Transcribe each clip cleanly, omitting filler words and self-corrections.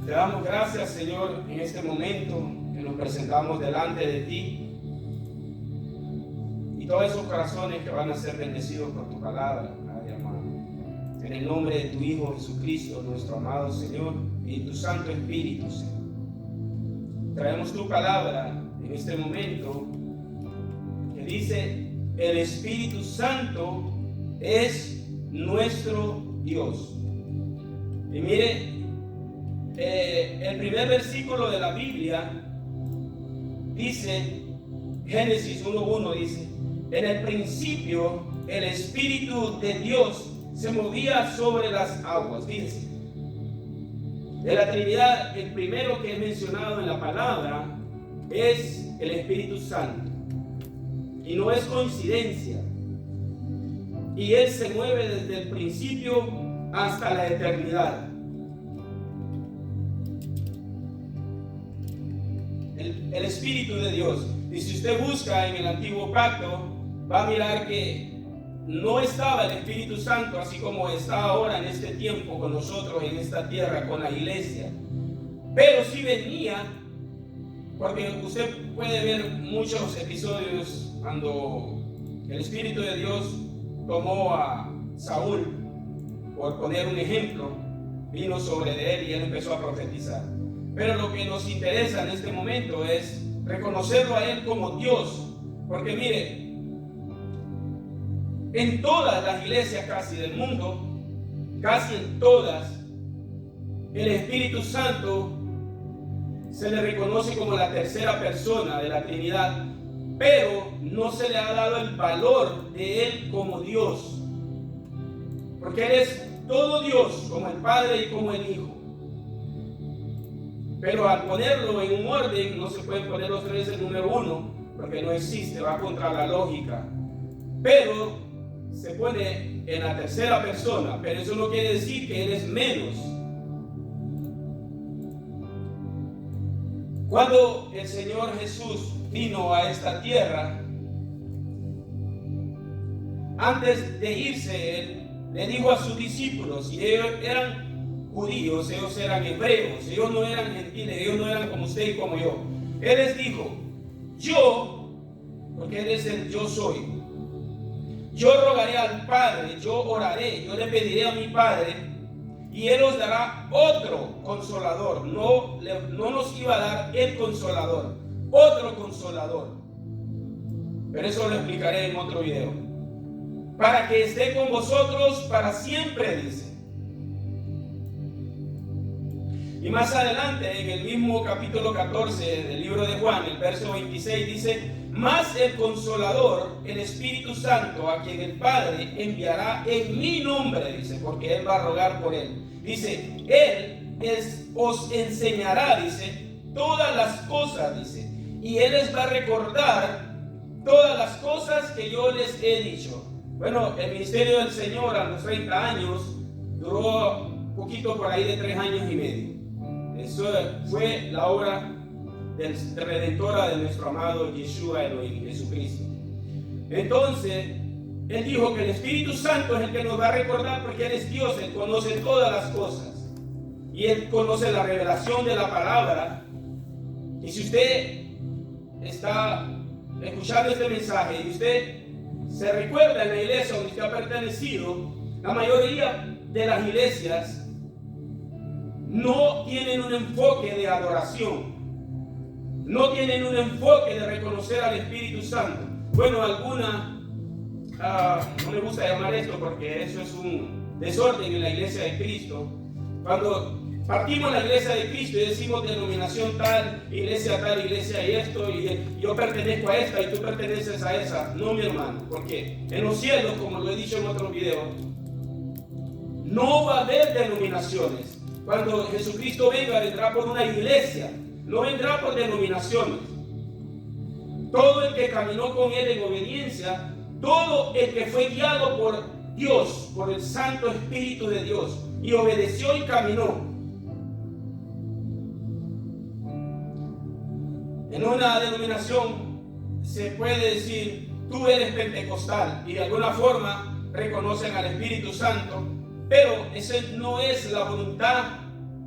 Te damos gracias, Señor, en este momento que nos presentamos delante de ti y todos esos corazones que van a ser bendecidos por tu palabra, Padre amado. En el nombre de tu Hijo Jesucristo, nuestro amado Señor, y tu Santo Espíritu, Señor. Traemos tu palabra en este momento que dice: el Espíritu Santo es nuestro Dios. Y mire, el primer versículo de la Biblia dice, Génesis 1:1 dice: en el principio el Espíritu de Dios se movía sobre las aguas. Fíjense, de la Trinidad, el primero que es mencionado en la palabra es el Espíritu Santo. Y no es coincidencia. Y Él se mueve desde el principio hasta la eternidad. El Espíritu de Dios. Y si usted busca en el Antiguo Pacto, va a mirar que no estaba el Espíritu Santo así como está ahora en este tiempo con nosotros en esta tierra, con la iglesia. Pero sí venía, porque usted puede ver muchos episodios cuando el Espíritu de Dios tomó a Saúl, por poner un ejemplo, vino sobre él y él empezó a profetizar. Pero lo que nos interesa en este momento es reconocerlo a él como Dios, porque mire, en todas las iglesias casi del mundo, casi en todas, el Espíritu Santo se le reconoce como la tercera persona de la Trinidad, pero no se le ha dado el valor de Él como Dios, porque Él es todo Dios, como el Padre y como el Hijo. Pero al ponerlo en un orden, no se pueden poner los tres en número uno, porque no existe, va contra la lógica. Pero se pone en la tercera persona, pero eso no quiere decir que Él es menos. Cuando el Señor Jesús vino a esta tierra, antes de irse, Él le dijo a sus discípulos, y ellos eran judíos, ellos eran hebreos, ellos no eran gentiles, ellos no eran como usted y como yo. Él les dijo: yo, porque Él es el yo soy, yo rogaré al Padre, yo oraré, yo le pediré a mi Padre, y Él os dará otro consolador. No nos iba a dar el consolador, otro consolador. Pero eso lo explicaré en otro video. Para que esté con vosotros para siempre, dice. Y más adelante, en el mismo capítulo 14 del libro de Juan, el verso 26, dice: mas el Consolador, el Espíritu Santo, a quien el Padre enviará en mi nombre, dice, porque Él va a rogar por Él. Dice, Él os enseñará, dice, todas las cosas, dice, y Él les va a recordar todas las cosas que yo les he dicho. Bueno, el ministerio del Señor a los 30 años duró un poquito por ahí de 3 años y medio. Eso fue la obra redentora de nuestro amado Yeshua Elohim, Jesucristo. Entonces, Él dijo que el Espíritu Santo es el que nos va a recordar, porque Él es Dios, Él conoce todas las cosas. Y Él conoce la revelación de la palabra. Y si usted está escuchando este mensaje y usted se recuerda en la iglesia donde usted ha pertenecido, la mayoría de las iglesias no tienen un enfoque de adoración, no tienen un enfoque de reconocer al Espíritu Santo. Bueno, alguna, no me gusta llamar esto porque eso es un desorden en la iglesia de Cristo. Cuando partimos la iglesia de Cristo y decimos denominación tal y esto, y yo pertenezco a esta y tú perteneces a esa. No, mi hermano, porque en los cielos, como lo he dicho en otros videos, no va a haber denominaciones. Cuando Jesucristo venga, vendrá por una iglesia, no vendrá por denominaciones. Todo el que caminó con Él en obediencia, todo el que fue guiado por Dios, por el Santo Espíritu de Dios, y obedeció y caminó. En una denominación se puede decir, tú eres pentecostal, y de alguna forma reconocen al Espíritu Santo, pero esa no es la voluntad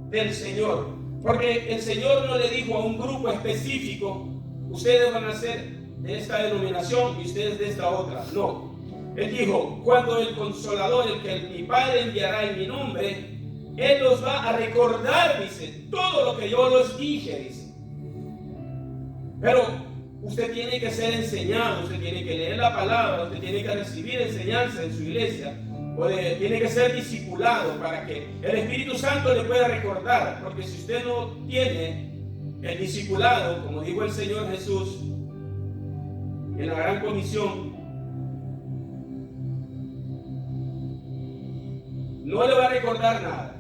del Señor. Porque el Señor no le dijo a un grupo específico, ustedes van a ser de esta denominación y ustedes de esta otra. No. Él dijo, cuando el Consolador, el que mi Padre enviará en mi nombre, Él los va a recordar, dice, todo lo que yo los dije, dice. Pero usted tiene que ser enseñado, usted tiene que leer la palabra, usted tiene que recibir enseñanza en su iglesia, tiene que ser discipulado para que el Espíritu Santo le pueda recordar. Porque si usted no tiene el discipulado, como dijo el Señor Jesús en la gran comisión, no le va a recordar nada.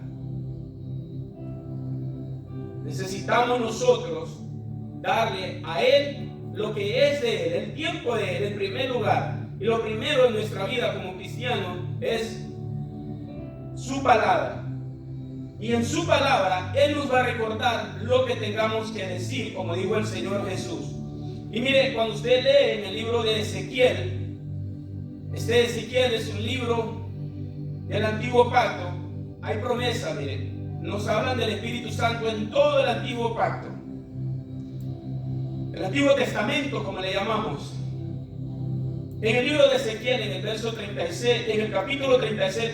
Necesitamos nosotros darle a Él lo que es de Él, el tiempo de Él en primer lugar. Y lo primero en nuestra vida como cristianos es su palabra. Y en su palabra Él nos va a recordar lo que tengamos que decir, como dijo el Señor Jesús. Y mire, cuando usted lee en el libro de Ezequiel, este Ezequiel es un libro del Antiguo Pacto. Hay promesa, mire, nos hablan del Espíritu Santo en todo el Antiguo Pacto. El Antiguo Testamento, como le llamamos. En el libro de Ezequiel, en el verso 36, en el capítulo 36,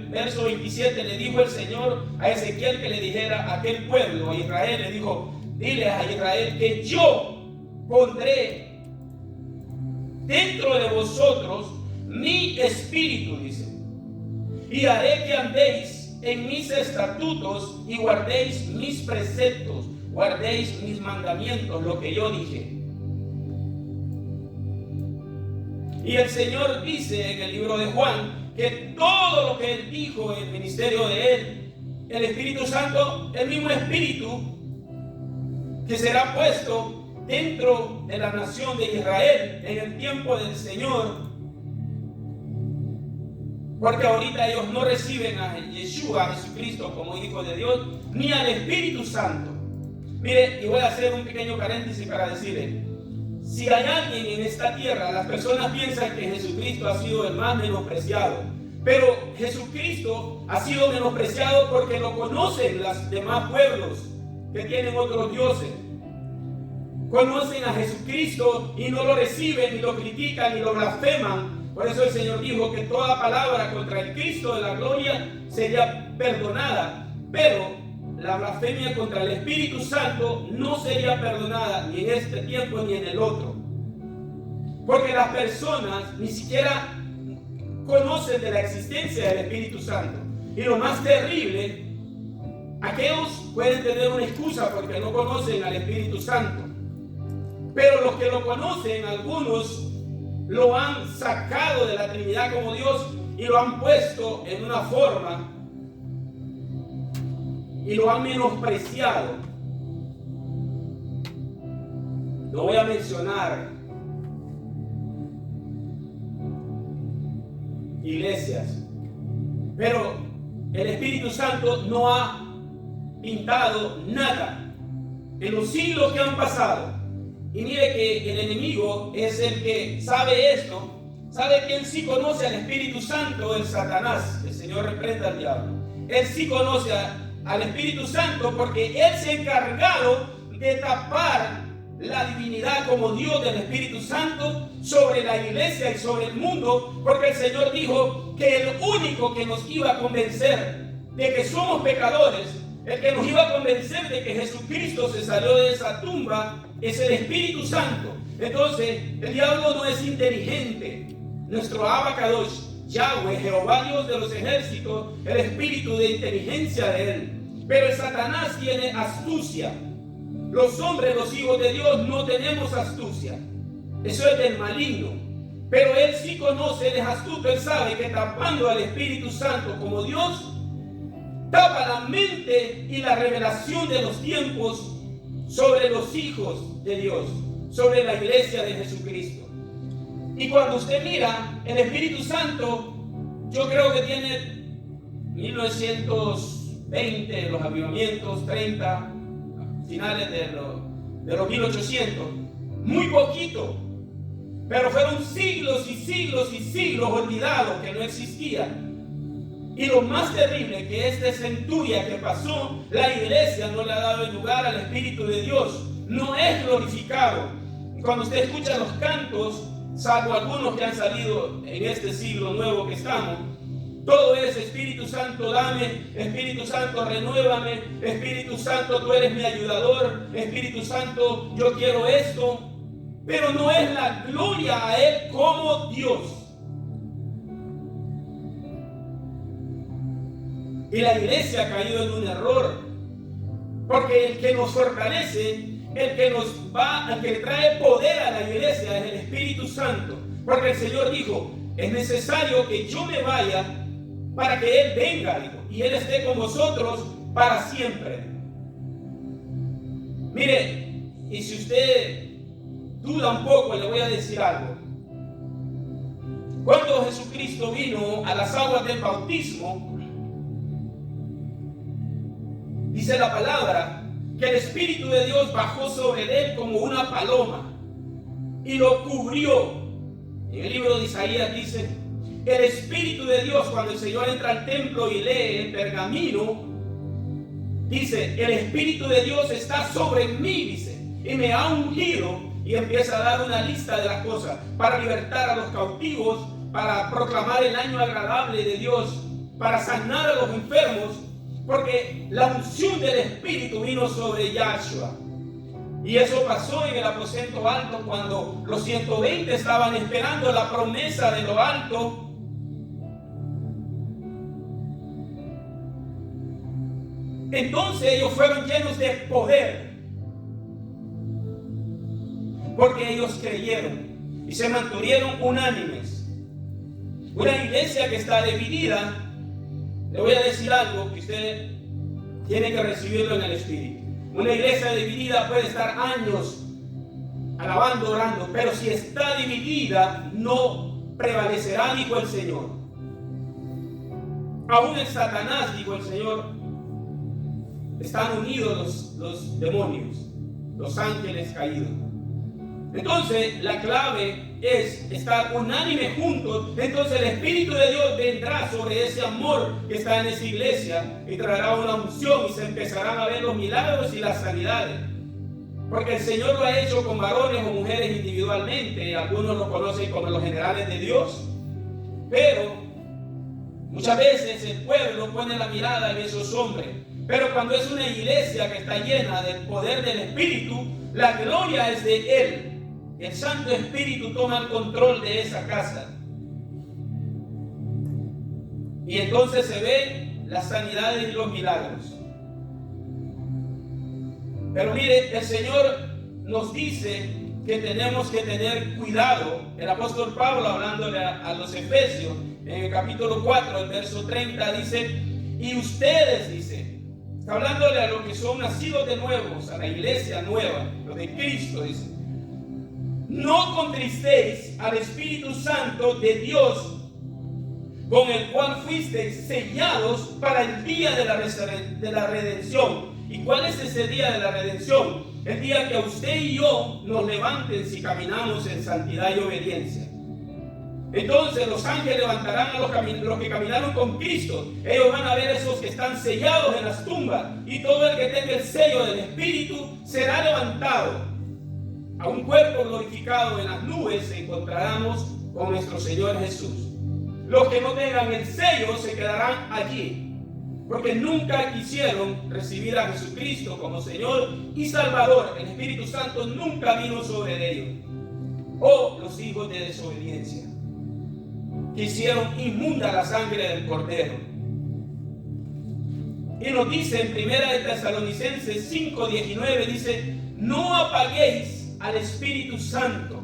verso 27, le dijo el Señor a Ezequiel que le dijera a aquel pueblo, a Israel, le dijo, dile a Israel que yo pondré dentro de vosotros mi espíritu, dice, y haré que andéis en mis estatutos y guardéis mis preceptos, guardéis mis mandamientos, lo que yo dije. Y el Señor dice en el libro de Juan que todo lo que Él dijo en el ministerio de Él, el Espíritu Santo, el mismo Espíritu que será puesto dentro de la nación de Israel en el tiempo del Señor, porque ahorita ellos no reciben a Yeshua, a Jesucristo, como Hijo de Dios, ni al Espíritu Santo. Mire, y voy a hacer un pequeño paréntesis para decirle, si hay alguien en esta tierra, las personas piensan que Jesucristo ha sido el más menospreciado, pero Jesucristo ha sido menospreciado porque lo conocen los demás pueblos que tienen otros dioses. Conocen a Jesucristo y no lo reciben, ni lo critican, ni lo blasfeman. Por eso el Señor dijo que toda palabra contra el Cristo de la gloria sería perdonada, pero la blasfemia contra el Espíritu Santo no sería perdonada ni en este tiempo ni en el otro. Porque las personas ni siquiera conocen de la existencia del Espíritu Santo. Y lo más terrible, aquellos pueden tener una excusa porque no conocen al Espíritu Santo. Pero los que lo conocen, algunos lo han sacado de la Trinidad como Dios y lo han puesto en una forma y lo han menospreciado. No voy a mencionar iglesias, pero el Espíritu Santo no ha pintado nada en los siglos que han pasado. Y mire que el enemigo es el que sabe esto. ¿Sabe quién sí conoce al Espíritu Santo? El Satanás. El Señor reprenda al diablo. Él sí conoce al Espíritu Santo porque Él se ha encargado de tapar la divinidad como Dios del Espíritu Santo sobre la iglesia y sobre el mundo, porque el Señor dijo que el único que nos iba a convencer de que somos pecadores, el que nos iba a convencer de que Jesucristo se salió de esa tumba, es el Espíritu Santo. Entonces el diablo no es inteligente. Nuestro Abacadosh, Yahweh, Jehová Dios de los ejércitos, el espíritu de inteligencia de Él. Pero el Satanás tiene astucia. Los hombres, los hijos de Dios, no tenemos astucia. Eso es del maligno. Pero Él sí conoce, Él es astuto. Él sabe que tapando al Espíritu Santo como Dios, tapa la mente y la revelación de los tiempos sobre los hijos de Dios, sobre la iglesia de Jesucristo. Y cuando usted mira, el Espíritu Santo, yo creo que tiene 1920, los avivamientos, 30, finales de los 1800, muy poquito, pero fueron siglos y siglos y siglos olvidados que no existían. Y lo más terrible que este centuria que pasó, la iglesia no le ha dado el lugar al Espíritu de Dios. No es glorificado. Cuando usted escucha los cantos, salvo algunos que han salido en este siglo nuevo que estamos, todo es Espíritu Santo, dame, Espíritu Santo, renuévame, Espíritu Santo, tú eres mi ayudador, Espíritu Santo, yo quiero esto. Pero no es la gloria a Él como Dios. Y la iglesia ha caído en un error, porque el que nos fortalece, el que trae poder a la iglesia es el Espíritu Santo, porque el Señor dijo, es necesario que yo me vaya para que Él venga, dijo, y Él esté con vosotros para siempre. Mire, y si usted duda un poco, le voy a decir algo. Cuando Jesucristo vino a las aguas del bautismo, dice la palabra que el Espíritu de Dios bajó sobre él como una paloma y lo cubrió. En el libro de Isaías dice, el Espíritu de Dios, cuando el Señor entra al templo y lee el pergamino, dice, el Espíritu de Dios está sobre mí, dice, y me ha ungido, y empieza a dar una lista de las cosas, para libertar a los cautivos, para proclamar el año agradable de Dios, para sanar a los enfermos, porque la unción del Espíritu vino sobre Yahshua. Y eso pasó en el aposento alto cuando los 120 estaban esperando la promesa de lo alto. Entonces ellos fueron llenos de poder, porque ellos creyeron y se mantuvieron unánimes. Una iglesia que está dividida, le voy a decir algo que usted tiene que recibirlo en el Espíritu. Una iglesia dividida puede estar años alabando, orando, pero si está dividida no prevalecerá, dijo el Señor. Aún en Satanás, dijo el Señor, están unidos los demonios, los ángeles caídos. Entonces la clave es estar unánime juntos. Entonces el Espíritu de Dios vendrá sobre ese amor que está en esa iglesia y traerá una unción y se empezarán a ver los milagros y las sanidades, porque el Señor lo ha hecho con varones o mujeres individualmente. Algunos lo conocen como los generales de Dios, pero muchas veces el pueblo pone la mirada en esos hombres. Pero cuando es una iglesia que está llena del poder del Espíritu, la gloria es de Él. El Santo Espíritu toma el control de esa casa. Y entonces se ven las sanidades y los milagros. Pero mire, el Señor nos dice que tenemos que tener cuidado. El apóstol Pablo, hablándole a los Efesios, en el capítulo 4, el verso 30, dice, y ustedes, dice, está hablándole a los que son nacidos de nuevos, a la iglesia nueva, los de Cristo, dice, no contristéis al Espíritu Santo de Dios, con el cual fuisteis sellados para el día de la redención. ¿Y cuál es ese día de la redención? El día que usted y yo nos levanten si caminamos en santidad y obediencia. Entonces los ángeles levantarán a los que caminaron con Cristo. Ellos van a ver esos que están sellados en las tumbas, y todo el que tenga el sello del Espíritu será levantado a un cuerpo glorificado en las nubes. Encontraremos con nuestro Señor Jesús. Los que no tengan el sello se quedarán allí, porque nunca quisieron recibir a Jesucristo como Señor y Salvador. El Espíritu Santo nunca vino sobre ellos. O los hijos de desobediencia, que hicieron inmunda la sangre del Cordero. Y nos dice en 1 de Tesalonicenses 5:19, dice, no apaguéis al Espíritu Santo.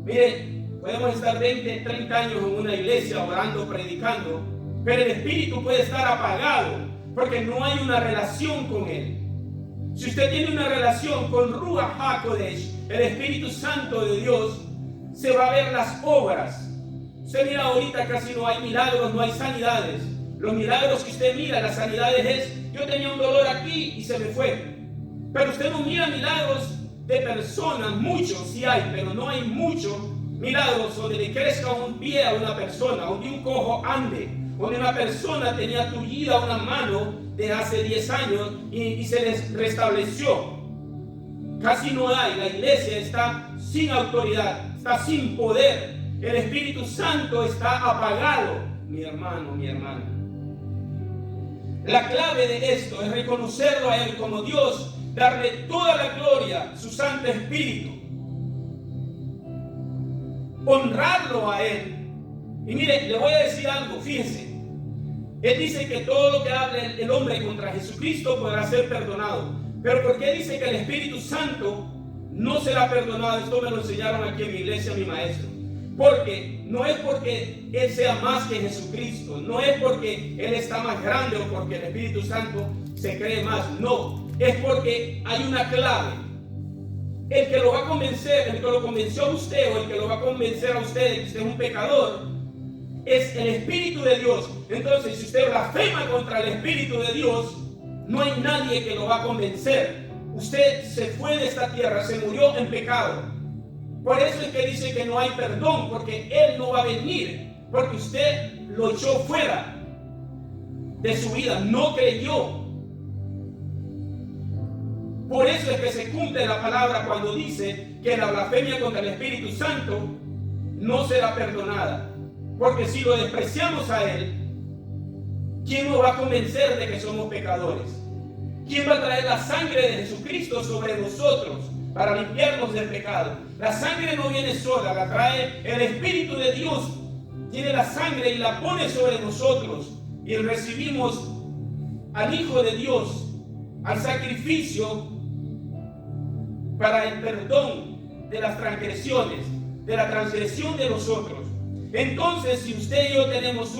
Mire, podemos estar 20, 30 años en una iglesia orando, predicando, pero el Espíritu puede estar apagado porque no hay una relación con Él. Si usted tiene una relación con Ruach HaKodesh, el Espíritu Santo de Dios, se va a ver las obras. Usted mira ahorita casi no hay milagros, no hay sanidades. Los milagros que usted mira, las sanidades es, yo tenía un dolor aquí y se me fue. Pero usted no mira milagros de personas, muchos sí hay, pero no hay muchos milagros donde le crezca un pie a una persona, donde un cojo ande, donde una persona tenía tullida una mano de hace 10 años y se les restableció. Casi no hay, la iglesia está sin autoridad, está sin poder. El Espíritu Santo está apagado, mi hermano, mi hermana. La clave de esto es reconocerlo a Él como Dios, darle toda la gloria, su Santo Espíritu, honrarlo a Él. Y mire, le voy a decir algo, fíjense. Él dice que todo lo que hable el hombre contra Jesucristo podrá ser perdonado. Pero ¿por qué dice que el Espíritu Santo no será perdonado? Esto me lo enseñaron aquí en mi iglesia, mi maestro. Porque no es porque Él sea más que Jesucristo, no es porque Él está más grande o porque el Espíritu Santo se cree más, no, es porque hay una clave. El que lo va a convencer, el que lo convenció a usted o el que lo va a convencer a usted de que usted es un pecador, es el Espíritu de Dios. Entonces, si usted blasfema contra el Espíritu de Dios, no hay nadie que lo va a convencer. Usted se fue de esta tierra, se murió en pecado. Por eso es que dice que no hay perdón, porque Él no va a venir, porque usted lo echó fuera de su vida, no creyó. Por eso es que se cumple la palabra cuando dice que la blasfemia contra el Espíritu Santo no será perdonada. Porque si lo despreciamos a Él, ¿quién nos va a convencer de que somos pecadores? ¿Quién va a traer la sangre de Jesucristo sobre nosotros para limpiarnos del pecado? La sangre no viene sola, la trae el Espíritu de Dios. Tiene la sangre y la pone sobre nosotros. Y recibimos al Hijo de Dios, al sacrificio para el perdón de las transgresiones, de la transgresión de nosotros. Entonces, si usted y yo tenemos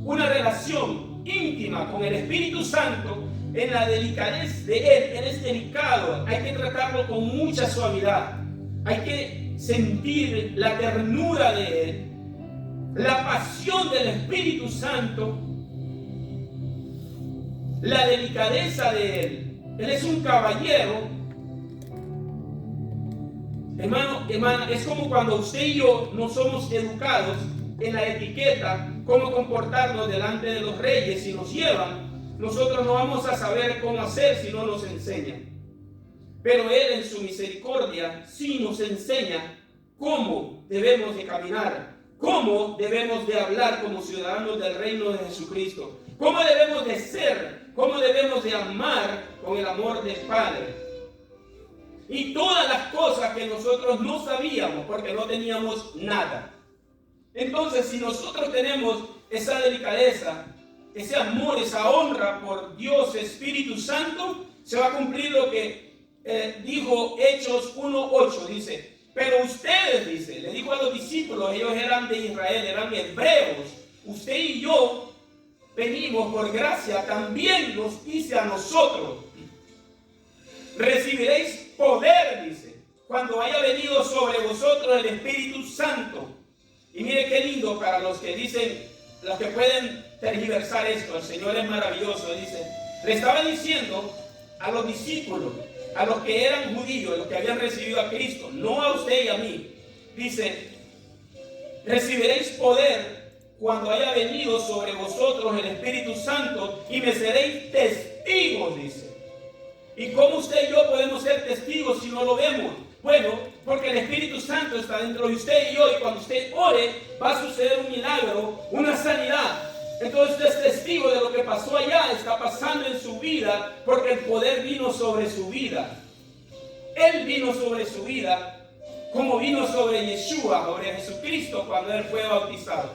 una relación íntima con el Espíritu Santo, en la delicadez de Él es delicado, hay que tratarlo con mucha suavidad, hay que sentir la ternura de Él, la pasión del Espíritu Santo, la delicadeza de Él. Él es un caballero. Hermano, hermana, es como cuando usted y yo no somos educados en la etiqueta, cómo comportarnos delante de los reyes si nos llevan. Nosotros no vamos a saber cómo hacer si no nos enseñan. Pero Él en su misericordia sí nos enseña cómo debemos de caminar, cómo debemos de hablar como ciudadanos del reino de Jesucristo, cómo debemos de ser, cómo debemos de amar con el amor del Padre. Y todas las cosas que nosotros no sabíamos porque no teníamos nada. Entonces, si nosotros tenemos esa delicadeza, ese amor, esa honra por Dios Espíritu Santo, se va a cumplir lo que dijo Hechos 1:8, dice, pero ustedes, dice, le dijo a los discípulos, ellos eran de Israel, eran hebreos, usted y yo venimos por gracia, también nos dice a nosotros, recibiréis poder, dice, cuando haya venido sobre vosotros el Espíritu Santo. Y mire qué lindo para los que dicen, los que pueden tergiversar esto, el Señor es maravilloso, dice, le estaba diciendo a los discípulos, a los que eran judíos, los que habían recibido a Cristo, no a usted y a mí, dice, recibiréis poder cuando haya venido sobre vosotros el Espíritu Santo y me seréis testigos, dice. ¿Y cómo usted y yo podemos ser testigos si no lo vemos? Bueno, porque el Espíritu Santo está dentro de usted y yo, y cuando usted ore va a suceder un milagro, una sanidad. Entonces usted es testigo de lo que pasó allá, está pasando en su vida, porque el poder vino sobre su vida. Él vino sobre su vida, como vino sobre Yeshua, sobre Jesucristo, cuando Él fue bautizado.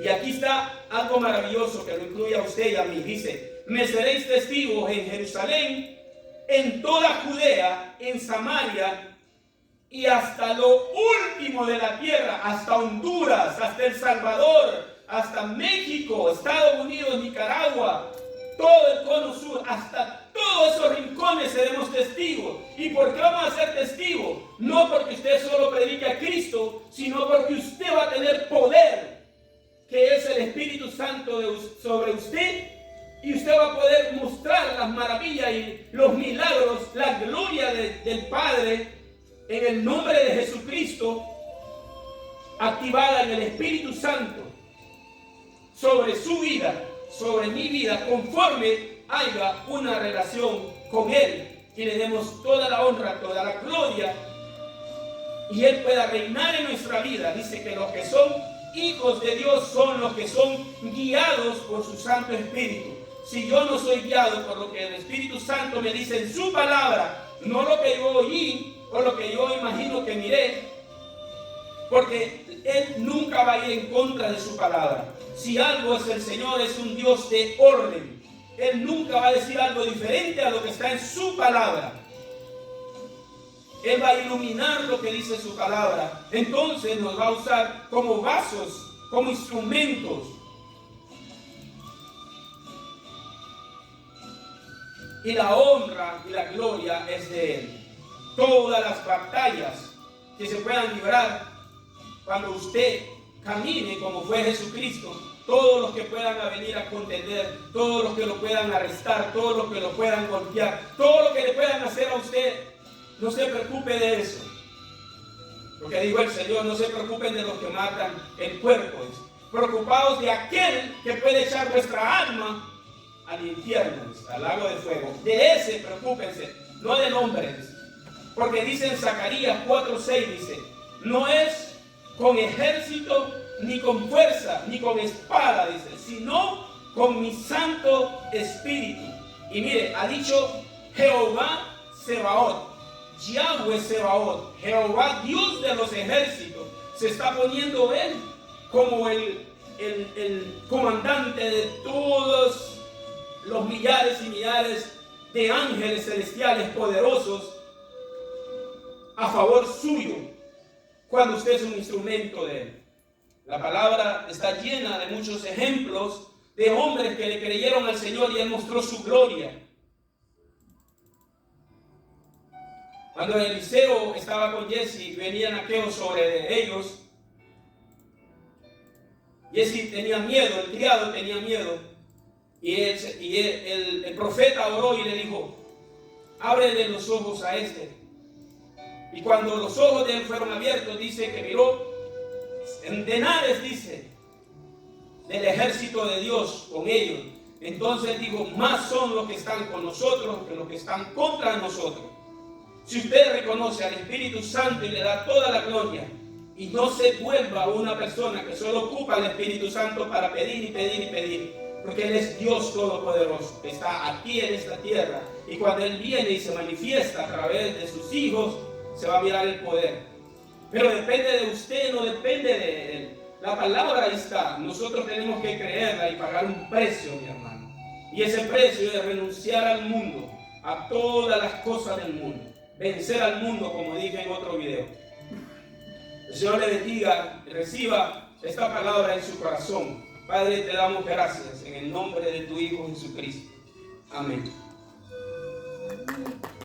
Y aquí está algo maravilloso que lo incluye a usted y a mí. Dice, me seréis testigos en Jerusalén, en toda Judea, en Samaria y hasta lo último de la tierra, hasta Honduras, hasta El Salvador, hasta México, Estados Unidos, Nicaragua, todo el cono sur, hasta todos esos rincones seremos testigos. ¿Y por qué vamos a ser testigos? No porque usted solo predique a Cristo, sino porque usted va a tener poder, que es el Espíritu Santo sobre usted. Y usted va a poder mostrar las maravillas y los milagros, la gloria del Padre en el nombre de Jesucristo. activada en el Espíritu Santo sobre su vida, sobre mi vida, conforme haya una relación con Él, y le demos toda la honra, toda la gloria, y Él pueda reinar en nuestra vida. Dice que los que son hijos de Dios son los que son guiados por su Santo Espíritu. Si yo no soy guiado por lo que el Espíritu Santo me dice en su palabra, no lo que yo oí o lo que yo imagino que miré, porque Él nunca va a ir en contra de su palabra. Si algo es el Señor, es un Dios de orden. Él nunca va a decir algo diferente a lo que está en su palabra. Él va a iluminar lo que dice su palabra. Entonces nos va a usar como vasos, como instrumentos. Y la honra y la gloria es de Él. Todas las batallas que se puedan librar cuando usted camine como fue Jesucristo, todos los que puedan venir a contender, todos los que lo puedan arrestar, todos los que lo puedan golpear, todo lo que le puedan hacer a usted, no se preocupe de eso. Porque dijo el Señor, no se preocupen de los que matan el cuerpo. Preocupados de aquel que puede echar vuestra alma al infierno, al lago de fuego. De ese preocúpense, no del hombre. Porque dice en Zacarías 4:6, dice, no es con ejército, ni con fuerza, ni con espada, dice, sino con mi Santo Espíritu. Y mire, ha dicho Jehová Sebaot, Yahweh Sebaot, Jehová Dios de los ejércitos. Se está poniendo Él como el comandante de todos los millares y millares de ángeles celestiales poderosos a favor suyo, cuando usted es un instrumento de Él. La palabra está llena de muchos ejemplos de hombres que le creyeron al Señor y Él mostró su gloria. Cuando Eliseo estaba con Jesse, venían aquellos sobre ellos. Jesse tenía miedo, el criado tenía miedo. Y el profeta oró y le dijo, ábrele los ojos a este. Y cuando los ojos de él fueron abiertos, dice que miró centenares, dice, del ejército de Dios con ellos. Entonces dijo, más son los que están con nosotros que los que están contra nosotros. Si usted reconoce al Espíritu Santo y le da toda la gloria, y no se vuelva una persona que solo ocupa al Espíritu Santo para pedir y pedir y pedir, porque Él es Dios Todopoderoso, que está aquí en esta tierra, y cuando Él viene y se manifiesta a través de sus hijos, se va a mirar el poder. Pero depende de usted, no depende de Él. La palabra ahí está, nosotros tenemos que creerla y pagar un precio, mi hermano. Y ese precio es renunciar al mundo, a todas las cosas del mundo, vencer al mundo, como dije en otro video. El Señor le bendiga, reciba esta palabra en su corazón. Padre, te damos gracias en el nombre de tu Hijo Jesucristo. Amén.